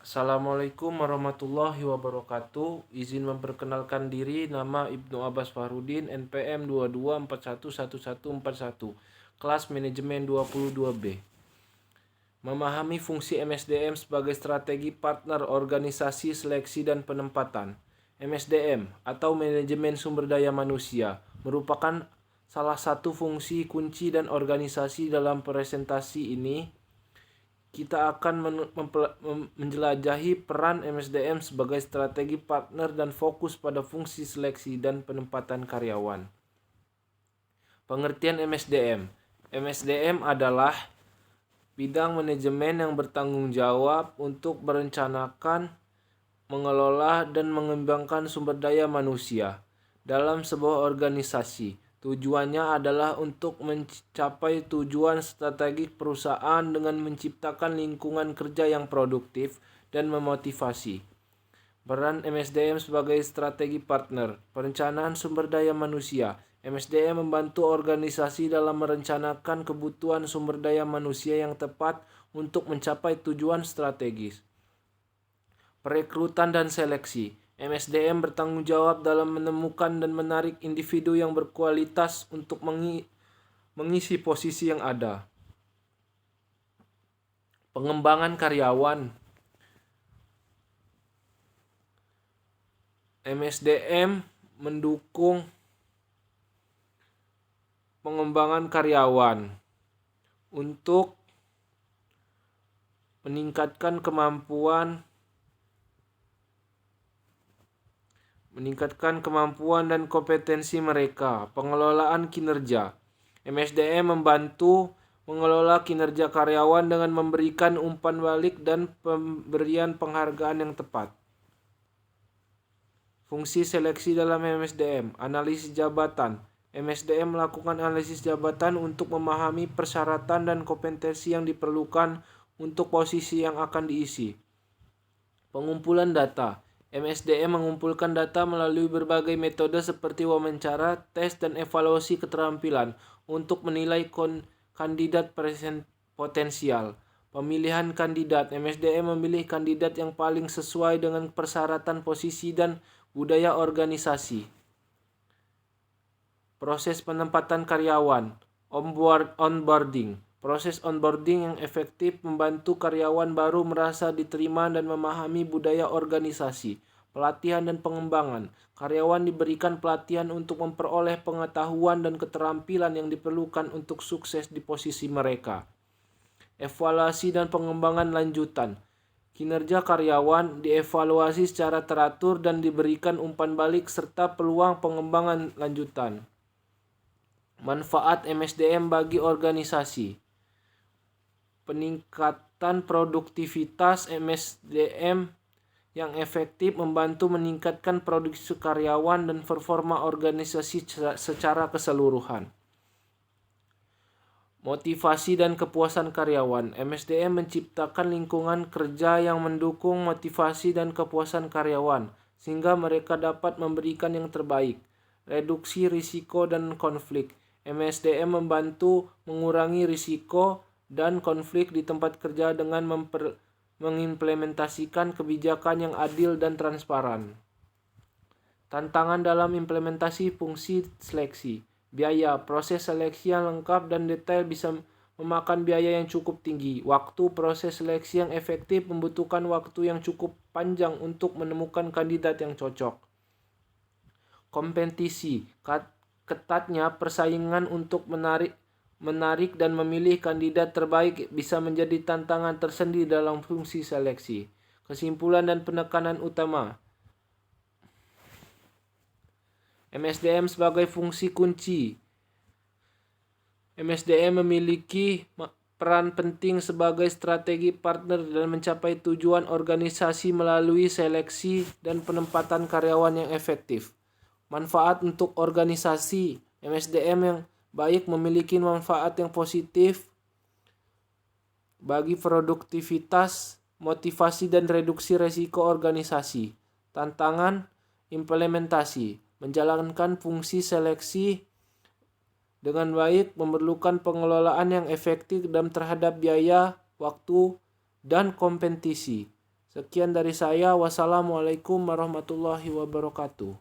Assalamualaikum warahmatullahi wabarakatuh. Izin memperkenalkan diri, nama Ibnu Abbas Fahrudin, NPM 22411141, kelas manajemen 22B. Memahami fungsi MSDM sebagai strategi partner organisasi seleksi dan penempatan. MSDM atau manajemen sumber daya manusia merupakan salah satu fungsi kunci dan organisasi dalam presentasi ini. Kita akan menjelajahi peran MSDM sebagai strategi partner dan fokus pada fungsi seleksi dan penempatan karyawan. Pengertian MSDM. MSDM adalah bidang manajemen yang bertanggung jawab untuk merencanakan, mengelola, dan mengembangkan sumber daya manusia dalam sebuah organisasi. Tujuannya adalah untuk mencapai tujuan strategik perusahaan dengan menciptakan lingkungan kerja yang produktif dan memotivasi. Peran MSDM sebagai strategi partner, perencanaan sumber daya manusia. MSDM membantu organisasi dalam merencanakan kebutuhan sumber daya manusia yang tepat untuk mencapai tujuan strategis. Perekrutan dan seleksi. MSDM bertanggung jawab dalam menemukan dan menarik individu yang berkualitas untuk mengisi posisi yang ada. Pengembangan karyawan. MSDM mendukung pengembangan karyawan untuk meningkatkan kemampuan dan kompetensi mereka. Pengelolaan kinerja. MSDM membantu mengelola kinerja karyawan dengan memberikan umpan balik dan pemberian penghargaan yang tepat. Fungsi seleksi dalam MSDM. Analisis jabatan. MSDM melakukan analisis jabatan untuk memahami persyaratan dan kompetensi yang diperlukan untuk posisi yang akan diisi. Pengumpulan data. MSDM mengumpulkan data melalui berbagai metode seperti wawancara, tes, dan evaluasi keterampilan untuk menilai kandidat potensial. Pemilihan kandidat. MSDM memilih kandidat yang paling sesuai dengan persyaratan posisi dan budaya organisasi. Proses penempatan karyawan. Onboarding. Proses onboarding yang efektif membantu karyawan baru merasa diterima dan memahami budaya organisasi. Pelatihan dan pengembangan. Karyawan diberikan pelatihan untuk memperoleh pengetahuan dan keterampilan yang diperlukan untuk sukses di posisi mereka. Evaluasi dan pengembangan lanjutan. Kinerja karyawan dievaluasi secara teratur dan diberikan umpan balik serta peluang pengembangan lanjutan. Manfaat MSDM bagi organisasi. Peningkatan produktivitas. MSDM yang efektif membantu meningkatkan produksi karyawan dan performa organisasi secara keseluruhan. Motivasi dan kepuasan karyawan. MSDM menciptakan lingkungan kerja yang mendukung motivasi dan kepuasan karyawan, sehingga mereka dapat memberikan yang terbaik. Reduksi risiko dan konflik. MSDM membantu mengurangi risiko dan konflik di tempat kerja dengan mengimplementasikan kebijakan yang adil dan transparan. Tantangan dalam implementasi fungsi seleksi. Biaya. Proses seleksi yang lengkap dan detail bisa memakan biaya yang cukup tinggi. Waktu. Proses seleksi yang efektif membutuhkan waktu yang cukup panjang untuk menemukan kandidat yang cocok. Kompetisi. Ketatnya persaingan untuk menarik dan memilih kandidat terbaik bisa menjadi tantangan tersendiri dalam fungsi seleksi. Kesimpulan dan penekanan utama. MSDM sebagai fungsi kunci. MSDM memiliki peran penting sebagai strategi partner dalam mencapai tujuan organisasi melalui seleksi dan penempatan karyawan yang efektif. Manfaat untuk organisasi. MSDM yang baik memiliki manfaat yang positif bagi produktivitas, motivasi, dan reduksi risiko organisasi. Tantangan implementasi. Menjalankan fungsi seleksi dengan baik memerlukan pengelolaan yang efektif dan terhadap biaya, waktu, dan kompetisi, Sekian dari saya. Wassalamualaikum warahmatullahi wabarakatuh.